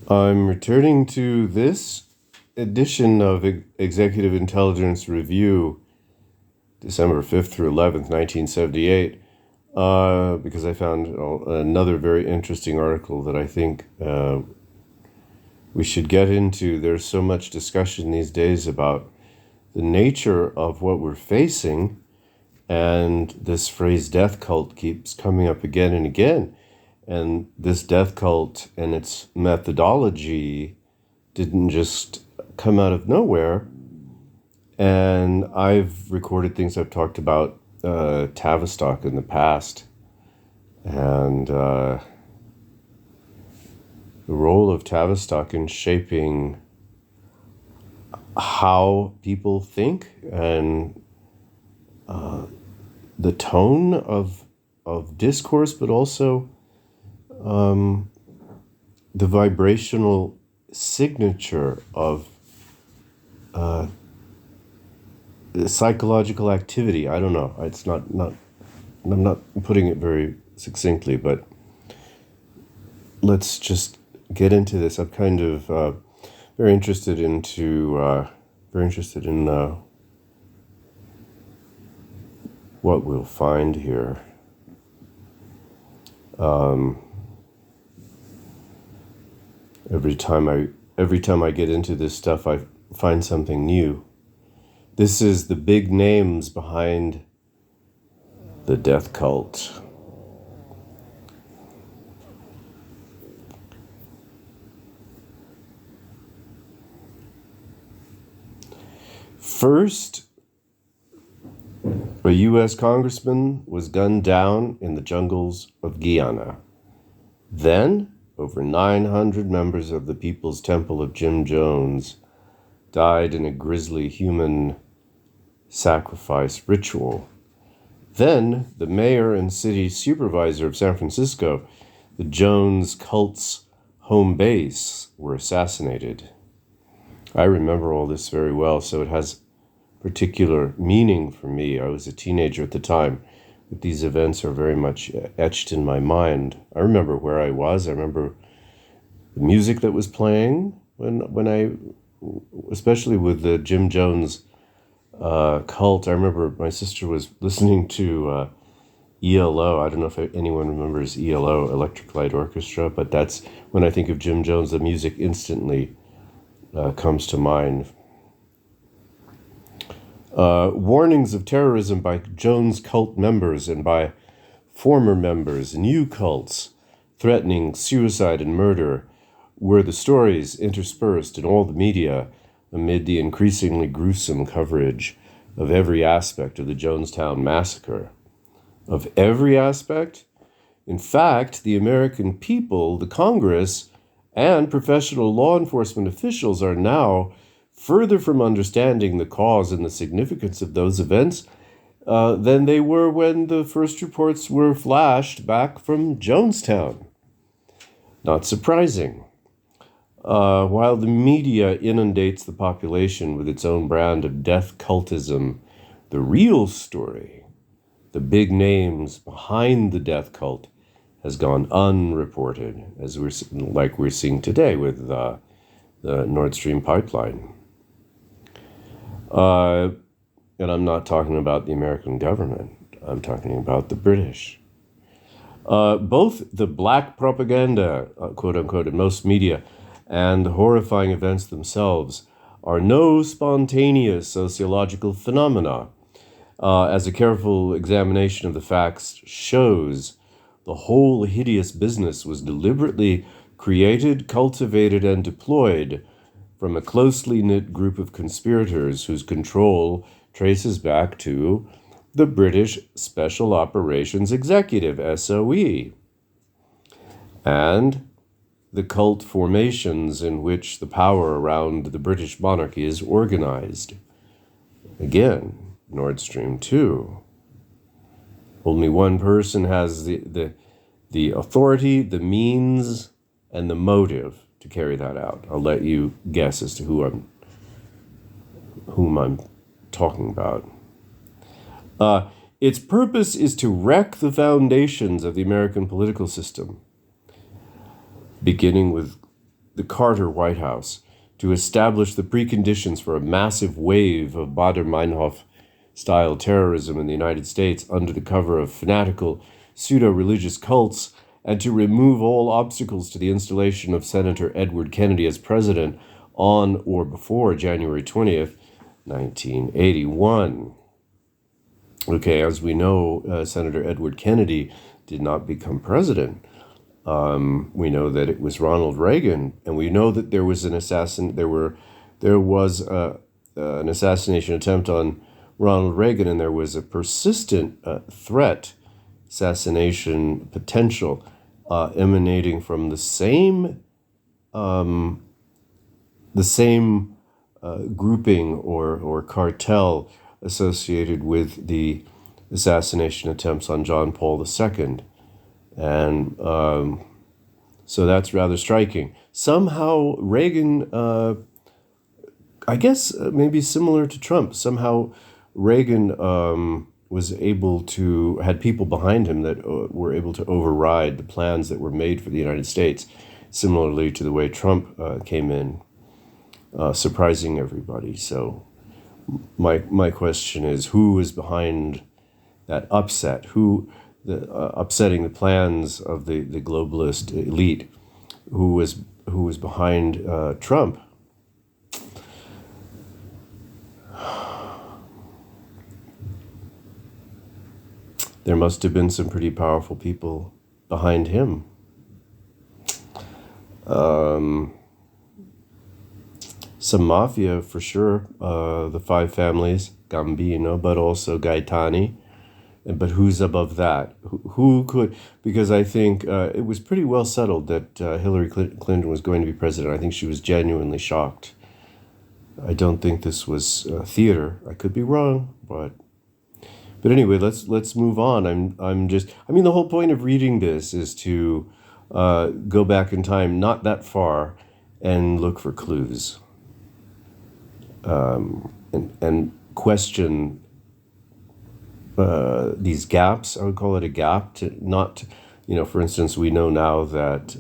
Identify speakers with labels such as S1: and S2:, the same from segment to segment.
S1: I'm returning to this edition of Executive Intelligence Review, December 5th through 11th, 1978, because I found another very interesting article that I think we should get into. There's so much discussion these days about the nature of what we're facing, and this phrase death cult keeps coming up again and again. And this death cult and its methodology didn't just come out of nowhere. And I've recorded things I've talked about Tavistock in the past, and the role of Tavistock in shaping how people think and the tone of discourse, but also the vibrational signature of psychological activity. I don't know. It's not. I'm not putting it very succinctly, but let's just get into this. I'm kind of very interested in what we'll find here. Every time I get into this stuff, I find something new. This is the big names behind the death cult. First, a U.S. congressman was gunned down in the jungles of Guyana. Then, over 900 members of the People's Temple of Jim Jones died in a grisly human sacrifice ritual. Then, the mayor and city supervisor of San Francisco, the Jones cult's home base, were assassinated. I remember all this very well, so it has particular meaning for me. I was a teenager at the time, but these events are very much etched in my mind. I remember where I was. I remember the music that was playing when I, especially with the Jim Jones cult. I remember my sister was listening to ELO. I don't know if anyone remembers ELO, Electric Light Orchestra, but that's when I think of Jim Jones, the music instantly comes to mind. Warnings of terrorism by Jones cult members and by former members, new cults threatening suicide and murder were the stories interspersed in all the media amid the increasingly gruesome coverage of every aspect of the Jonestown massacre. Of every aspect? In fact, the American people, the Congress, and professional law enforcement officials are now further from understanding the cause and the significance of those events than they were when the first reports were flashed back from Jonestown. Not surprising. While the media inundates the population with its own brand of death cultism, the real story, the big names behind the death cult, has gone unreported, as we're seeing today with the Nord Stream pipeline. And I'm not talking about the American government. I'm talking about the British. Both the black propaganda, quote unquote, in most media and the horrifying events themselves are no spontaneous sociological phenomena. As a careful examination of the facts shows, the whole hideous business was deliberately created, cultivated, and deployed from a closely knit group of conspirators whose control traces back to the British Special Operations Executive, SOE, and the cult formations in which the power around the British monarchy is organized. Again, Nord Stream 2. Only one person has the authority, the means, and the motive to carry that out. I'll let you guess as to whom I'm talking about. Its purpose is to wreck the foundations of the American political system, beginning with the Carter White House to establish the preconditions for a massive wave of Baader-Meinhof-style terrorism in the United States under the cover of fanatical pseudo-religious cults, and to remove all obstacles to the installation of Senator Edward Kennedy as president on or before January 20th, 1981. Okay, as we know, Senator Edward Kennedy did not become president. We know that it was Ronald Reagan, and we know that there was an an assassination attempt on Ronald Reagan, and there was a persistent threat, assassination potential, emanating from the same grouping or cartel associated with the assassination attempts on John Paul II. And so that's rather striking. Somehow Reagan, I guess maybe similar to Trump, somehow Reagan had people behind him that were able to override the plans that were made for the United States, similarly to the way Trump came in, surprising everybody. So my question is, who is behind that upset? Upsetting the plans of the globalist elite? Who was behind Trump? There must have been some pretty powerful people behind him. Some mafia for sure, the five families, Gambino, but also Gaetani. But who's above that? Who could? Because I think it was pretty well settled that Hillary Clinton was going to be president. I think she was genuinely shocked. I don't think this was theater. I could be wrong, but anyway, let's move on. The whole point of reading this is to go back in time, not that far, and look for clues, and question these gaps. I would call it a gap to not, for instance, we know now that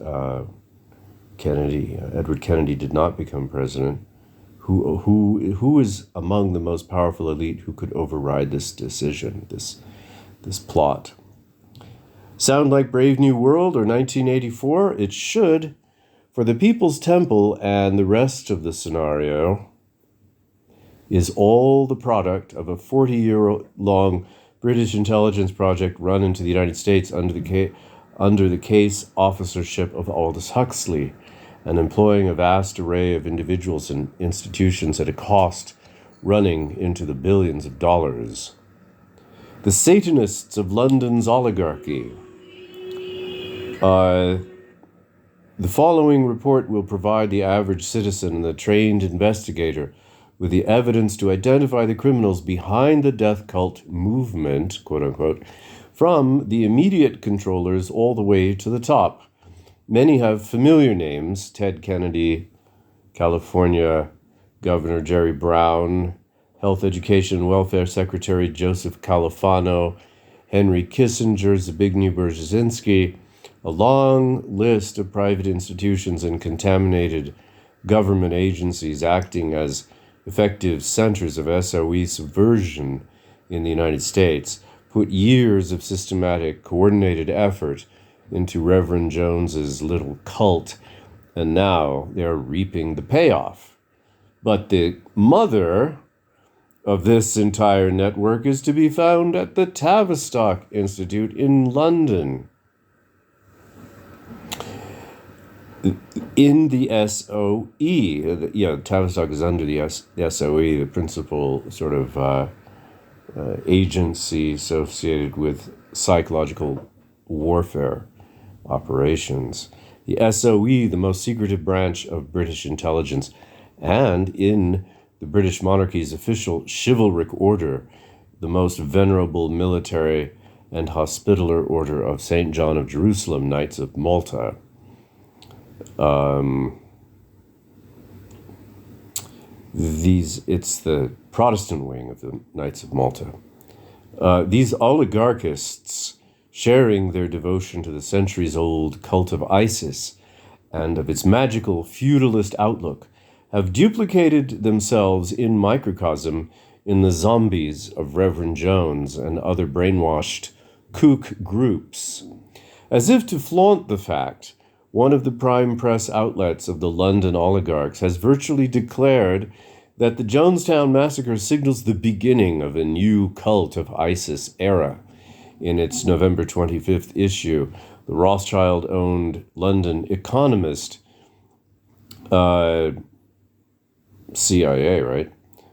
S1: Edward Kennedy did not become president. Who is among the most powerful elite who could override this decision, this plot? Sound like Brave New World or 1984? It should. For the People's Temple and the rest of the scenario is all the product of a 40-year-long British intelligence project run into the United States under the case officership of Aldous Huxley, and employing a vast array of individuals and institutions at a cost running into the billions of dollars. The Satanists of London's oligarchy. The following report will provide the average citizen and the trained investigator with the evidence to identify the criminals behind the death cult movement, quote unquote, from the immediate controllers all the way to the top. Many have familiar names: Ted Kennedy, California Governor Jerry Brown, Health, Education, and Welfare Secretary Joseph Califano, Henry Kissinger, Zbigniew Brzezinski, a long list of private institutions and contaminated government agencies acting as effective centers of SOE subversion in the United States, put years of systematic, coordinated effort into Reverend Jones's little cult, and now they're reaping the payoff. But the mother of this entire network is to be found at the Tavistock Institute in London. In the SOE, Tavistock is under the SOE, the principal sort of agency associated with psychological warfare operations. The SOE, the most secretive branch of British intelligence, and in the British monarchy's official chivalric order, the most venerable military and hospitaller order of St. John of Jerusalem, Knights of Malta. It's the Protestant wing of the Knights of Malta. These oligarchists, sharing their devotion to the centuries-old cult of Isis and of its magical feudalist outlook have duplicated themselves in microcosm in the zombies of Reverend Jones and other brainwashed kook groups. As if to flaunt the fact, one of the prime press outlets of the London oligarchs has virtually declared that the Jonestown massacre signals the beginning of a new cult of ISIS era. In its November 25th issue, the Rothschild-owned London Economist, CIA, right,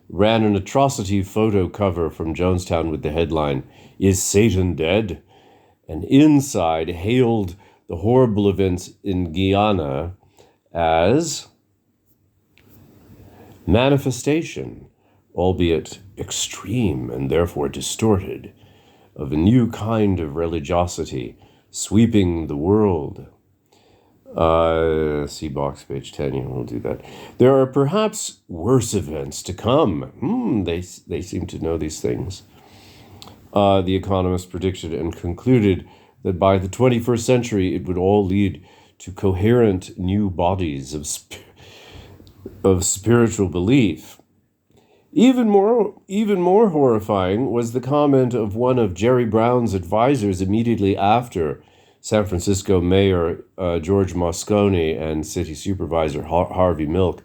S1: ran an atrocity photo cover from Jonestown with the headline, "Is Satan Dead?" And inside hailed the horrible events in Guyana as manifestation, albeit extreme and therefore distorted, of a new kind of religiosity sweeping the world. See box page 10, we'll do that. There are perhaps worse events to come. They seem to know these things. The Economist predicted and concluded that by the 21st century, it would all lead to coherent new bodies of spiritual belief. Even more horrifying was the comment of one of Jerry Brown's advisors immediately after San Francisco Mayor George Moscone and City Supervisor Harvey Milk,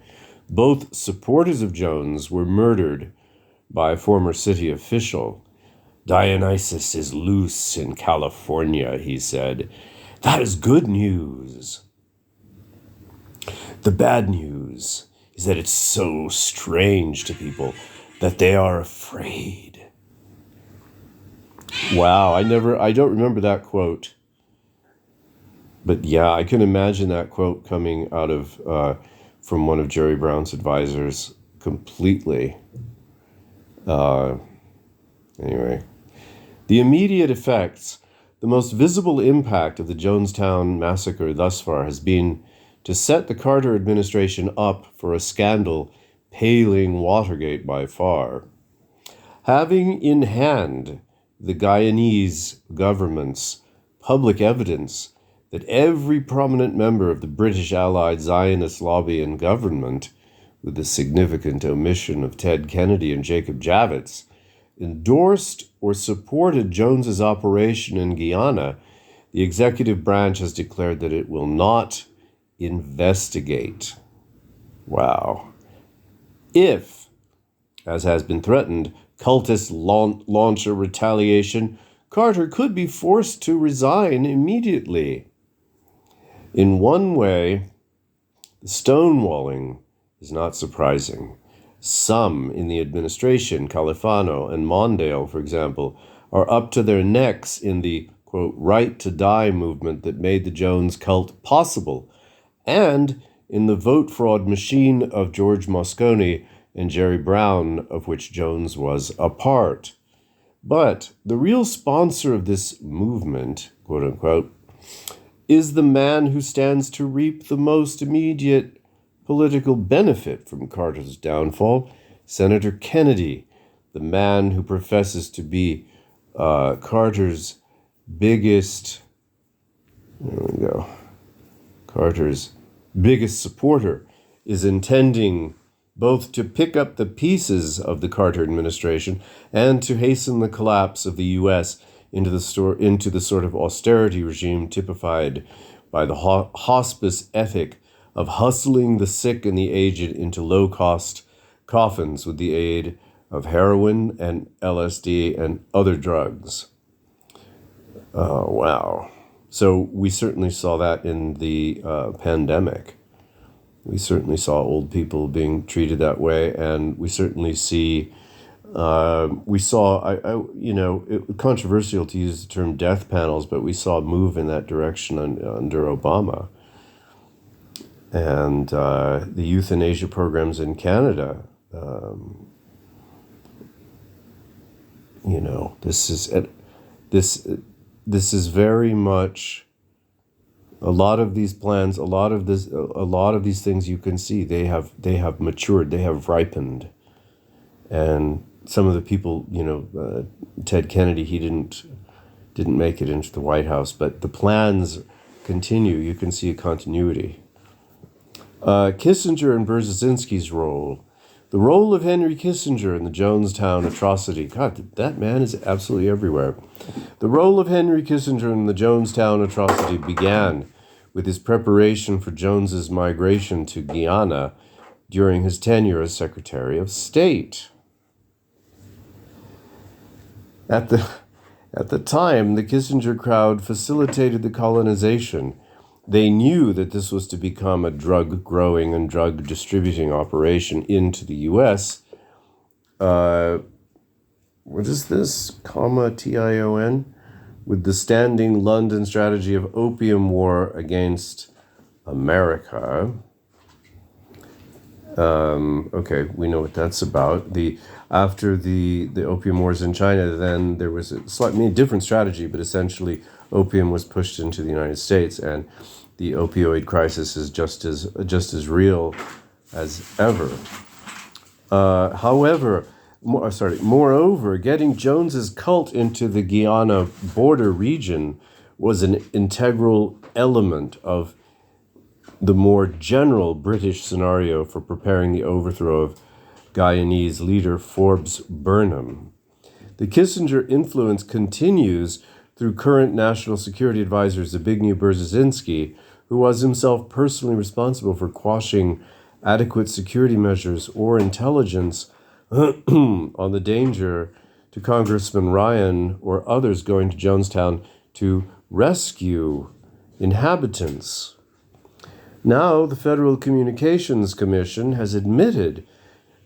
S1: both supporters of Jones, were murdered by a former city official. "Dionysus is loose in California," he said. "That is good news. The bad news is that it's so strange to people that they are afraid." Wow, I don't remember that quote. But yeah, I can imagine that quote coming out of from one of Jerry Brown's advisors completely. Anyway, the immediate effects, the most visible impact of the Jonestown massacre thus far has been to set the Carter administration up for a scandal paling Watergate by far. Having in hand the Guyanese government's public evidence that every prominent member of the British allied Zionist lobby and government, with the significant omission of Ted Kennedy and Jacob Javits, endorsed or supported Jones's operation in Guyana, the executive branch has declared that it will not investigate. Wow. If, as has been threatened, cultists launch a retaliation, Carter could be forced to resign immediately. In one way, the stonewalling is not surprising. Some in the administration, Califano and Mondale, for example, are up to their necks in the, quote, right to die movement that made the Jones cult possible, and in the vote fraud machine of George Moscone and Jerry Brown, of which Jones was a part. But the real sponsor of this movement, quote unquote, is the man who stands to reap the most immediate political benefit from Carter's downfall, Senator Kennedy, the man who professes to be Carter's biggest supporter, is intending both to pick up the pieces of the Carter administration and to hasten the collapse of the U.S. into the sort of austerity regime typified by the hospice ethic of hustling the sick and the aged into low-cost coffins with the aid of heroin and LSD and other drugs. Wow. So we certainly saw that in the pandemic. We certainly saw old people being treated that way, and we certainly see, controversial to use the term death panels, but we saw a move in that direction under Obama. And the euthanasia programs in Canada, this is very much a lot of these plans, a lot of these things you can see, they have matured, they have ripened. And some of the people, Ted Kennedy, he didn't make it into the White House, but the plans continue. You can see a continuity. Kissinger and Brzezinski's role. The role of Henry Kissinger in the Jonestown atrocity. God, that man is absolutely everywhere. The role of Henry Kissinger in the Jonestown atrocity began with his preparation for Jones's migration to Guyana during his tenure as Secretary of State. At the time, the Kissinger crowd facilitated the colonization. They knew that this was to become a drug growing and drug distributing operation into the U.S. What is this? TION? With the standing London strategy of opium war against America. Okay, we know what that's about. After the opium wars in China, then there was a slightly different strategy, but essentially opium was pushed into the United States, and the opioid crisis is just as real as ever. Moreover, getting Jones's cult into the Guyana border region was an integral element of the more general British scenario for preparing the overthrow of Guyanese leader Forbes Burnham. The Kissinger influence continues through current National Security Advisor Zbigniew Brzezinski, who was himself personally responsible for quashing adequate security measures or intelligence on the danger to Congressman Ryan or others going to Jonestown to rescue inhabitants. Now, the Federal Communications Commission has admitted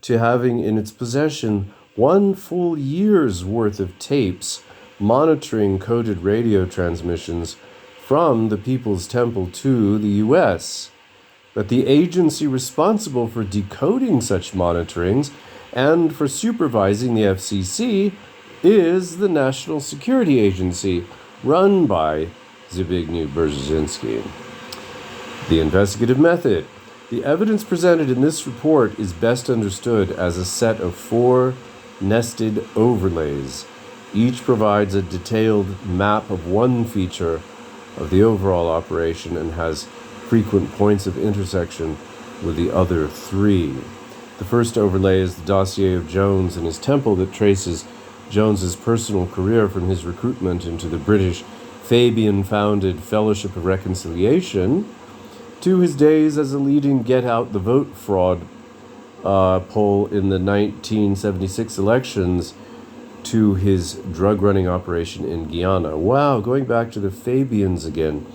S1: to having in its possession 1 full year's worth of tapes monitoring coded radio transmissions from the People's Temple to the U.S. But the agency responsible for decoding such monitorings and for supervising the FCC is the National Security Agency, run by Zbigniew Brzezinski. The investigative method. The evidence presented in this report is best understood as a set of 4 nested overlays. Each provides a detailed map of one feature of the overall operation and has frequent points of intersection with the other 3. The first overlay is the dossier of Jones and his temple that traces Jones's personal career from his recruitment into the British Fabian-founded Fellowship of Reconciliation to his days as a leading get-out-the-vote fraud poll in the 1976 elections to his drug-running operation in Guyana. Wow, going back to the Fabians again.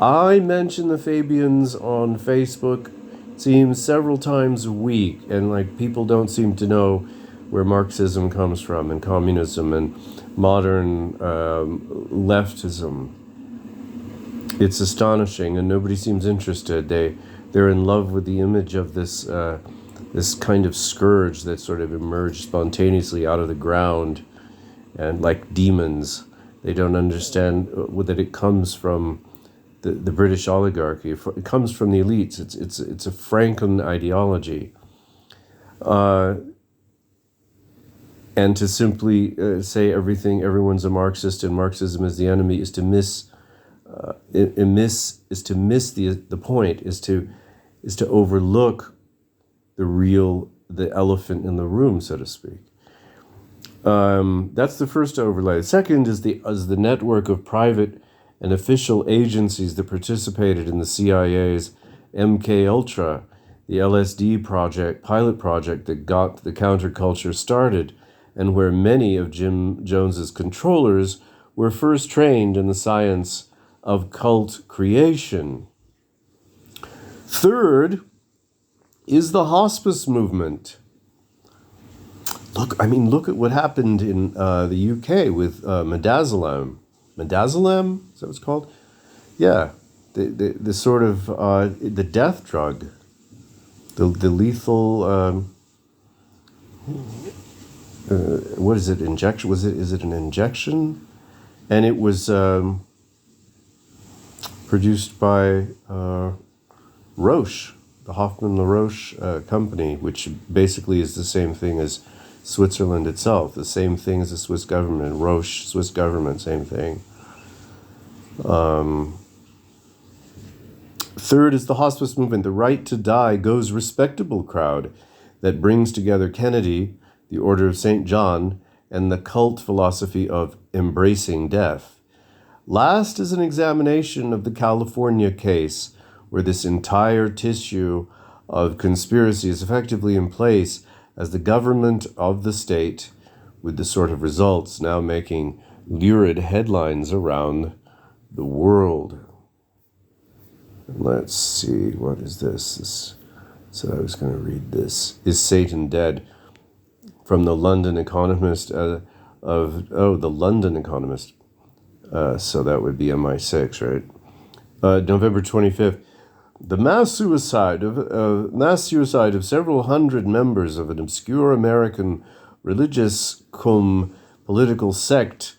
S1: I mention the Fabians on Facebook, it seems several times a week, and people don't seem to know where Marxism comes from, and communism, and modern leftism. It's astonishing, and nobody seems interested. They're in love with the image of this this kind of scourge that sort of emerged spontaneously out of the ground, and like demons. They don't understand that it comes from the British oligarchy. It comes from the elites. It's a Franklin ideology. And to simply say everyone's a Marxist and Marxism is the enemy is to miss the point, is to overlook the elephant in the room, so to speak. That's the first overlay. The second is the network of private and official agencies that participated in the CIA's MK Ultra, the LSD pilot project that got the counterculture started, and where many of Jim Jones's controllers were first trained in the science of cult creation. Third is the hospice movement. Look at what happened in the UK with midazolam. Midazolam? Is that what it's called? Yeah, the sort of the death drug, the lethal. What is it? Injection? Is it an injection? And it was produced by Roche, the Hoffmann-La-Roche company, which basically is the same thing as Switzerland itself, the same thing as the Swiss government. Roche, Swiss government, same thing. Third is the hospice movement, the right to die goes respectable crowd that brings together Kennedy, the Order of St. John, and the cult philosophy of embracing death. Last is an examination of the California case, where this entire tissue of conspiracy is effectively in place as the government of the state, with the sort of results now making lurid headlines around the world. Let's see, what is this? So I was going to read this. Is Satan Dead? From the London Economist the London Economist. So that would be MI6, right? November 25th. The mass suicide of several hundred members of an obscure American religious cum political sect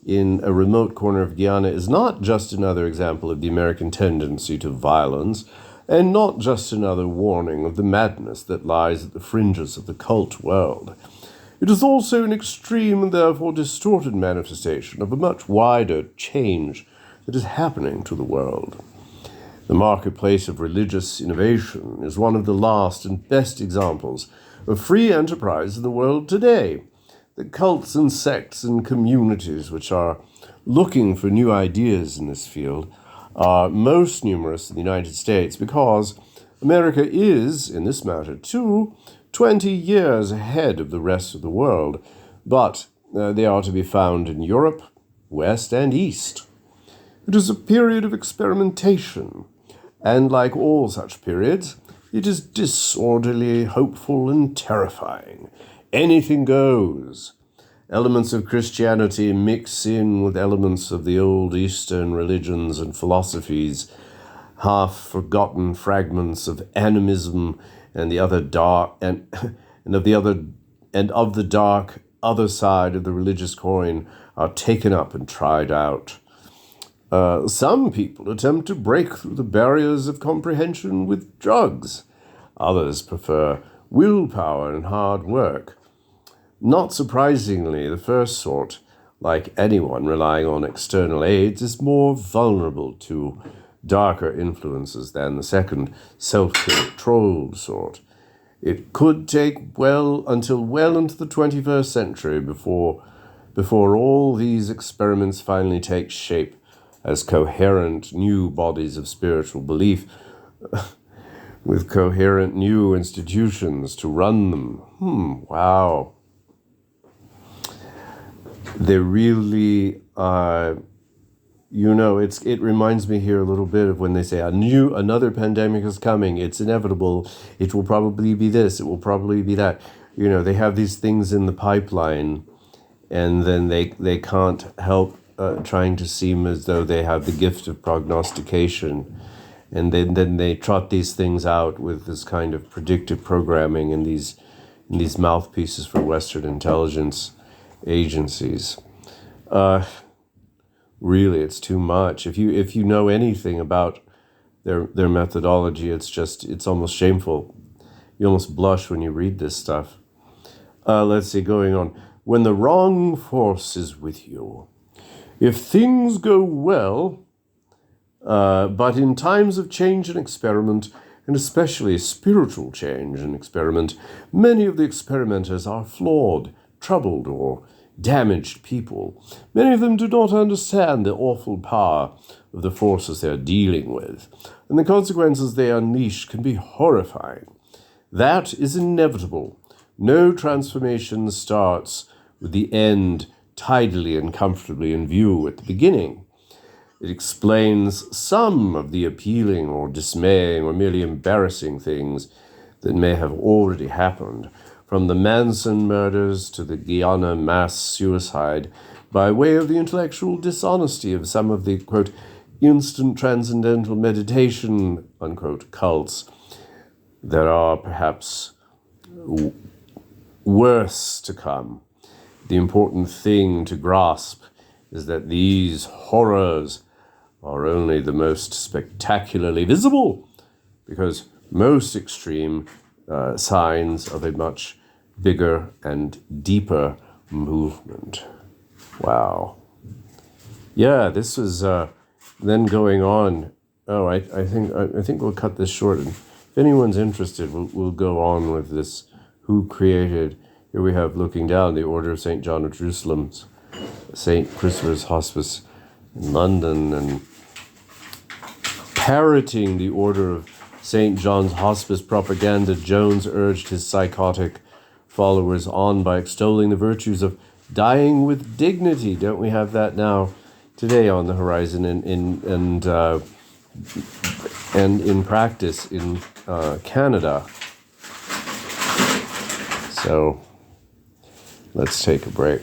S1: in a remote corner of Guyana is not just another example of the American tendency to violence, and not just another warning of the madness that lies at the fringes of the cult world. It is also an extreme and therefore distorted manifestation of a much wider change that is happening to the world. The marketplace of religious innovation is one of the last and best examples of free enterprise in the world today. The cults and sects and communities which are looking for new ideas in this field are most numerous in the United States because America is, in this matter too, 20 years ahead of the rest of the world, but they are to be found in Europe, West and East. It is a period of experimentation, and like all such periods, it is disorderly, hopeful, and terrifying. Anything goes. Elements of Christianity mix in with elements of the old Eastern religions and philosophies, half-forgotten fragments of animism and the other dark and of the dark other side of the religious coin are taken up and tried out. Some people attempt to break through the barriers of comprehension with drugs. Others prefer willpower and hard work. Not surprisingly, the first sort, like anyone relying on external aids, is more vulnerable to darker influences than the second, self-controlled sort. It could take until well into the 21st century before all these experiments finally take shape as coherent new bodies of spiritual belief with coherent new institutions to run them. Wow. They really, it reminds me here a little bit of when they say another pandemic is coming. It's inevitable. It will probably be this. It will probably be that. They have these things in the pipeline, and then they can't help trying to seem as though they have the gift of prognostication. And then they trot these things out with this kind of predictive programming and these mouthpieces for Western intelligence agencies. Really, it's too much. If you know anything about their methodology, it's almost shameful. You almost blush when you read this stuff. Let's see, going on. When the wrong force is with you. If things go well, but in times of change and experiment, and especially spiritual change and experiment, many of the experimenters are flawed, troubled, or damaged people. Many of them do not understand the awful power of the forces they are dealing with, and the consequences they unleash can be horrifying. That is inevitable. No transformation starts with the end tidily and comfortably in view at the beginning. It explains some of the appealing or dismaying or merely embarrassing things that may have already happened, from the Manson murders to the Guyana mass suicide, by way of the intellectual dishonesty of some of the, quote, instant transcendental meditation, unquote, cults that are perhaps worse to come. The important thing to grasp is that these horrors are only the most spectacularly visible, because most extreme signs of a much bigger and deeper movement. Wow. Yeah, this was then going on I think we'll cut this short. And if anyone's interested, we'll go on with this. Who created? Here we have looking down the Order of St. John of Jerusalem, St. Christopher's Hospice in London, and parroting the Order of St. John's Hospice propaganda, Jones urged his psychotic followers on by extolling the virtues of dying with dignity. Don't we have that now today on the horizon and in practice in Canada? So let's take a break.